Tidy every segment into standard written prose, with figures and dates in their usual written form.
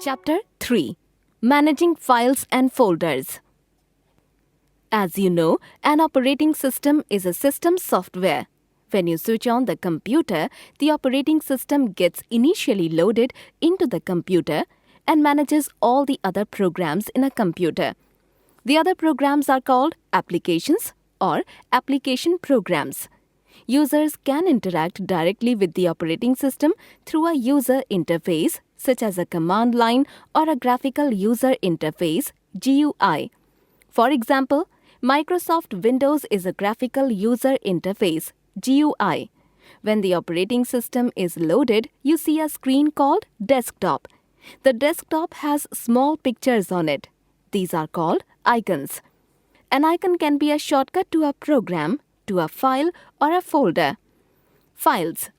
Chapter 3: Managing Files and Folders. As you know, an operating system is a system software. When you switch on the computer, the operating system gets initially loaded into the computer and manages all the other programs in a computer. The other programs are called applications or application programs. Users can interact directly with the operating system through a user interface, such as a command line or a graphical user interface (GUI). For example, Microsoft Windows is a graphical user interface (GUI). When the operating system is loaded, you see a screen called desktop. The desktop has small pictures on it. These are called icons. An icon can be a shortcut to a program, to a file, or a folder. Files.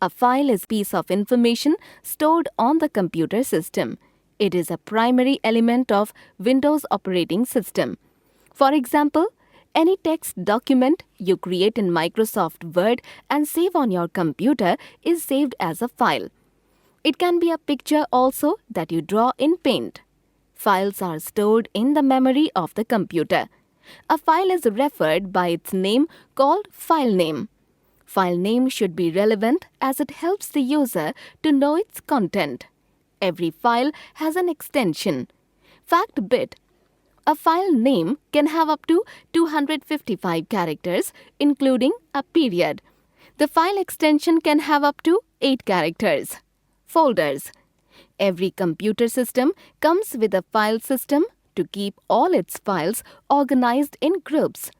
A file is a piece of information stored on the computer system. It is a primary element of Windows operating system. For example, any text document you create in Microsoft Word and save on your computer is saved as a file. It can be a picture also that you draw in Paint. Files are stored in the memory of the computer. A file is referred by its name called file name. File name should be relevant as it helps the user to know its content. Every file has an extension. Fact bit. A file name can have up to 255 characters, including a period. The file extension can have up to 8 characters. Folders. Every computer system comes with a file system to keep all its files organized in groups.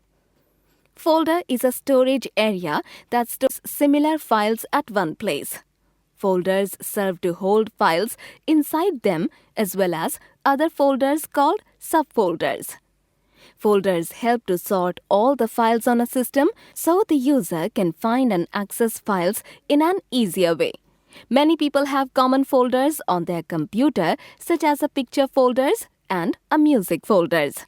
Folder is a storage area that stores similar files at one place. Folders serve to hold files inside them as well as other folders called subfolders. Folders help to sort all the files on a system so the user can find and access files in an easier way. Many people have common folders on their computer, such as a picture folders and a music folders.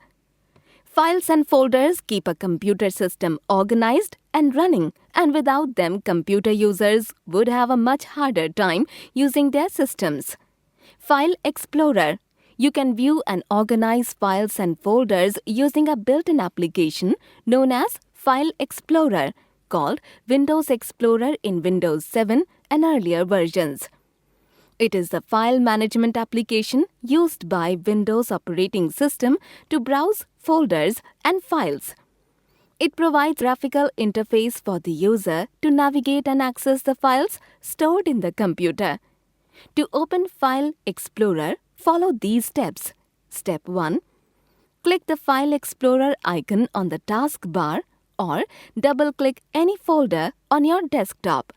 Files and folders keep a computer system organized and running, and without them, computer users would have a much harder time using their systems. File Explorer. You can view and organize files and folders using a built-in application known as File Explorer, called Windows Explorer in Windows 7 and earlier versions. It is the file management application used by Windows operating system to browse folders and files. It provides a graphical interface for the user to navigate and access the files stored in the computer. To open File Explorer, follow these steps. Step 1. Click the File Explorer icon on the taskbar or double-click any folder on your desktop.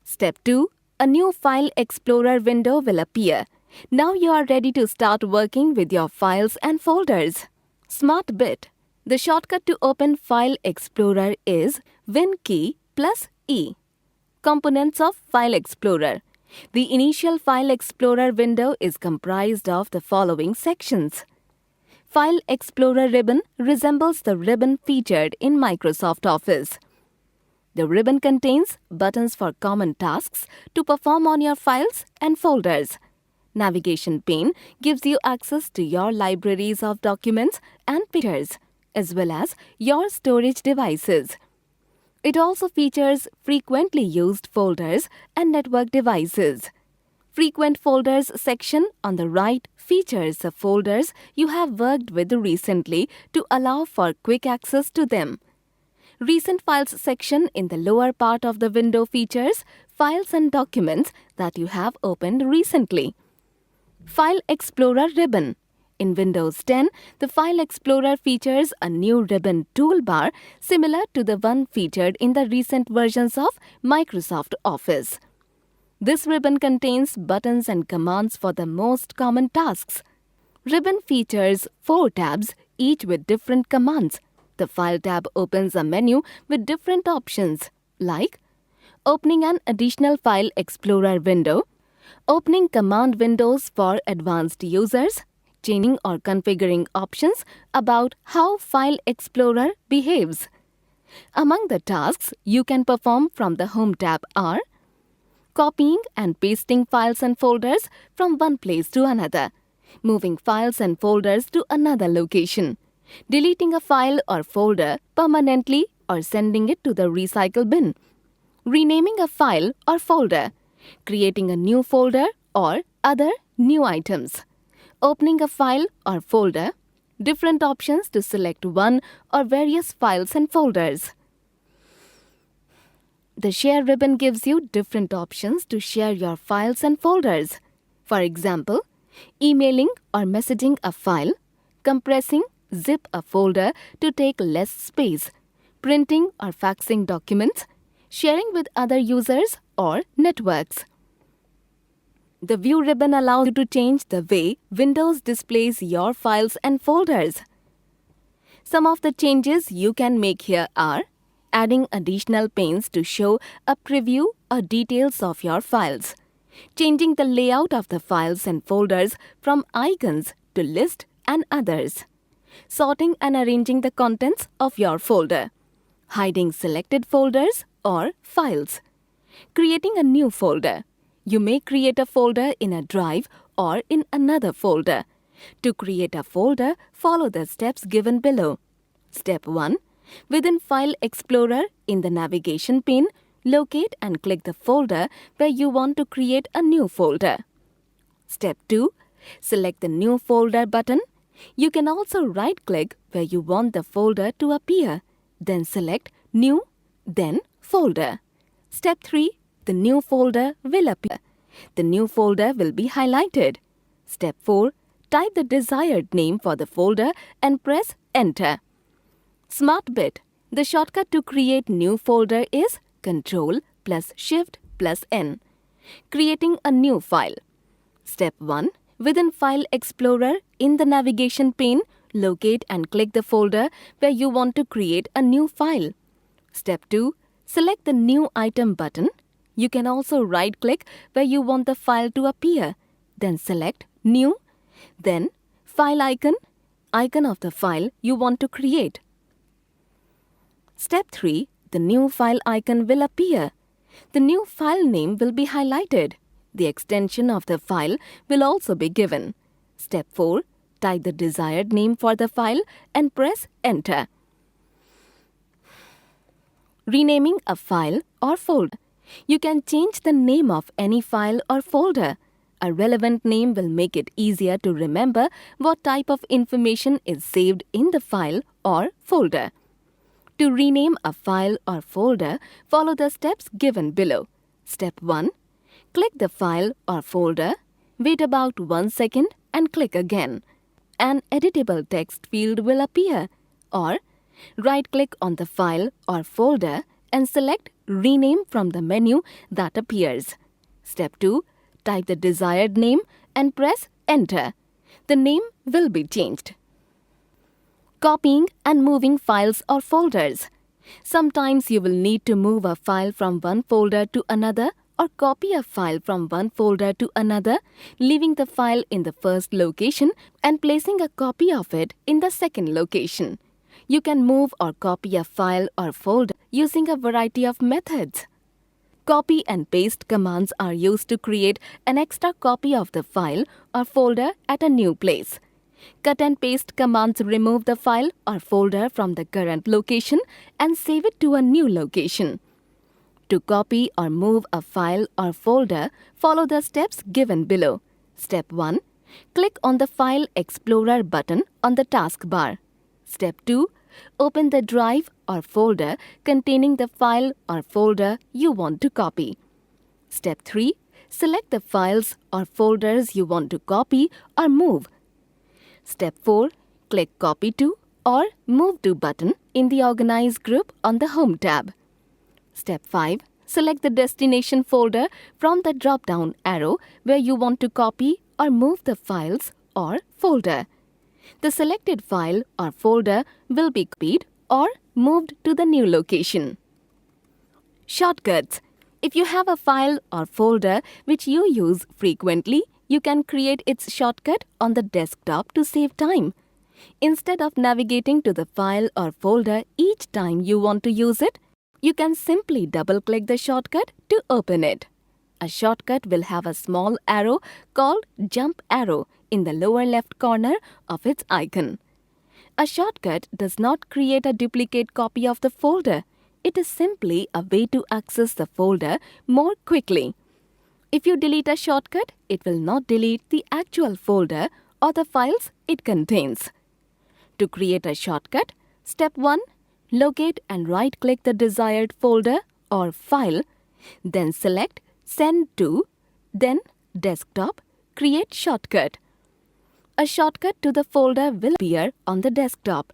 Step 2. A new File Explorer window will appear. Now you are ready to start working with your files and folders. Smart bit. The shortcut to open File Explorer is Win key plus E. Components of File Explorer. The initial File Explorer window is comprised of the following sections. File Explorer ribbon resembles the ribbon featured in Microsoft Office. The ribbon contains buttons for common tasks to perform on your files and folders. Navigation pane gives you access to your libraries of documents and pictures, as well as your storage devices. It also features frequently used folders and network devices. Frequent Folders section on the right features the folders you have worked with recently to allow for quick access to them. Recent Files section in the lower part of the window features files and documents that you have opened recently. File Explorer ribbon. In Windows 10, the File Explorer features a new ribbon toolbar similar to the one featured in the recent versions of Microsoft Office. This ribbon contains buttons and commands for the most common tasks. Ribbon features 4 tabs, each with different commands. The File tab opens a menu with different options, like opening an additional File Explorer window, opening command windows for advanced users, changing or configuring options about how File Explorer behaves. Among the tasks you can perform from the Home tab are copying and pasting files and folders from one place to another, moving files and folders to another location, deleting a file or folder permanently or sending it to the recycle bin, renaming a file or folder, creating a new folder or other new items, opening a file or folder, different options to select one or various files and folders. The Share ribbon gives you different options to share your files and folders. For example, emailing or messaging a file, compressing, zip a folder to take less space, printing or faxing documents, sharing with other users or networks. The View ribbon allows you to change the way Windows displays your files and folders. Some of the changes you can make here are adding additional panes to show a preview or details of your files, changing the layout of the files and folders from icons to list and others, sorting and arranging the contents of your folder, hiding selected folders or files, creating a new folder. You may create a folder in a drive or in another folder. To create a folder, follow the steps given below. Step 1. Within File Explorer, in the navigation pane, locate and click the folder where you want to create a new folder. Step 2. Select the New Folder button. You can also right-click where you want the folder to appear. Then select New, then Folder. Step 3. The new folder will appear. The new folder will be highlighted. Step 4. Type the desired name for the folder and press Enter. SmartBit. The shortcut to create new folder is Ctrl plus Shift plus N. Creating a new file. Step 1. Within File Explorer, in the navigation pane, locate and click the folder where you want to create a new file. Step 2. Select the New Item button. You can also right-click where you want the file to appear. Then select New, then File icon of the file you want to create. Step 3. The new file icon will appear. The new file name will be highlighted. The extension of the file will also be given. Step 4. Type the desired name for the file and press Enter. Renaming a file or folder. You can change the name of any file or folder. A relevant name will make it easier to remember what type of information is saved in the file or folder. To rename a file or folder, follow the steps given below. Step 1. Click the file or folder, wait about 1 second and click again. An editable text field will appear. Or right-click on the file or folder and select Rename from the menu that appears. Step 2. Type the desired name and press Enter. The name will be changed. Copying and moving files or folders. Sometimes you will need to move a file from one folder to another or copy a file from one folder to another, leaving the file in the first location and placing a copy of it in the second location. You can move or copy a file or folder using a variety of methods. Copy and paste commands are used to create an extra copy of the file or folder at a new place. Cut and paste commands remove the file or folder from the current location and save it to a new location. To copy or move a file or folder, follow the steps given below. Step 1. Click on the File Explorer button on the taskbar. Step 2. Open the drive or folder containing the file or folder you want to copy. Step 3. Select the files or folders you want to copy or move. Step 4. Click Copy to or Move to button in the Organize group on the Home tab. Step 5. Select the destination folder from the drop-down arrow where you want to copy or move the files or folder. The selected file or folder will be copied or moved to the new location. Shortcuts. If you have a file or folder which you use frequently, you can create its shortcut on the desktop to save time. Instead of navigating to the file or folder each time you want to use it, you can simply double-click the shortcut to open it. A shortcut will have a small arrow called jump arrow in the lower left corner of its icon. A shortcut does not create a duplicate copy of the folder. It is simply a way to access the folder more quickly. If you delete a shortcut, it will not delete the actual folder or the files it contains. To create a shortcut, step 1. Locate and right-click the desired folder or file. Then select Send to, then Desktop, Create Shortcut. A shortcut to the folder will appear on the desktop.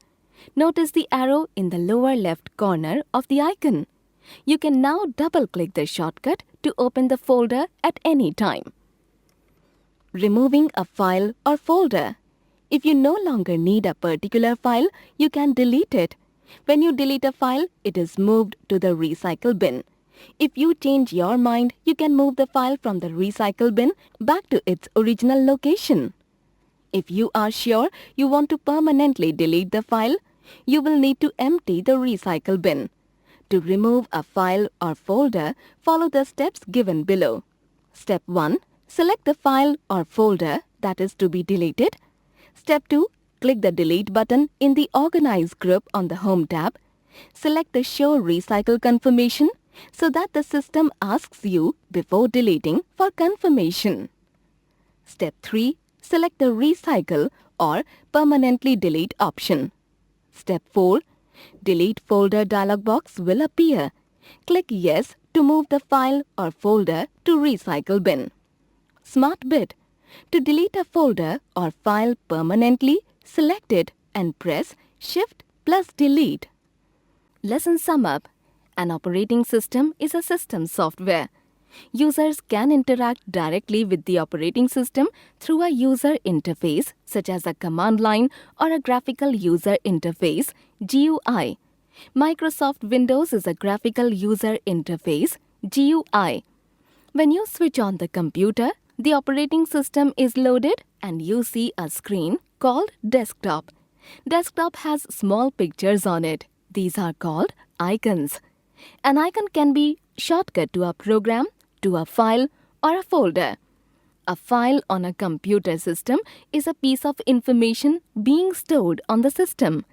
Notice the arrow in the lower left corner of the icon. You can now double-click the shortcut to open the folder at any time. Removing a file or folder. If you no longer need a particular file, you can delete it. When you delete a file, it is moved to the recycle bin. If you change your mind, you can move the file from the recycle bin back to its original location. If you are sure you want to permanently delete the file, you will need to empty the recycle bin. To remove a file or folder, follow the steps given below. Step 1. Select the file or folder that is to be deleted. Step 2. Click the Delete button in the Organize group on the Home tab. Select the Show Recycle Confirmation so that the system asks you before deleting for confirmation. Step 3. Select the Recycle or Permanently Delete option. Step 4. Delete Folder dialog box will appear. Click Yes to move the file or folder to recycle bin. Smart bit. To delete a folder or file permanently, select it and press Shift plus Delete. Lesson sum up. An operating system is a system software. Users can interact directly with the operating system through a user interface such as a command line or a graphical user interface GUI. Microsoft Windows is a graphical user interface GUI. When you switch on the computer, the operating system is loaded and you see a screen called Desktop. Desktop has small pictures on it. These are called icons. An icon can be shortcut to a program, to a file, or a folder. A file on a computer system is a piece of information being stored on the system.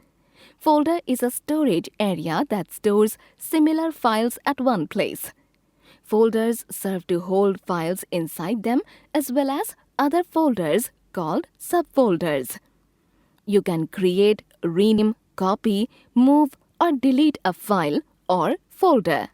Folder is a storage area that stores similar files at one place. Folders serve to hold files inside them as well as other folders called subfolders. You can create, rename, copy, move, or delete a file or folder.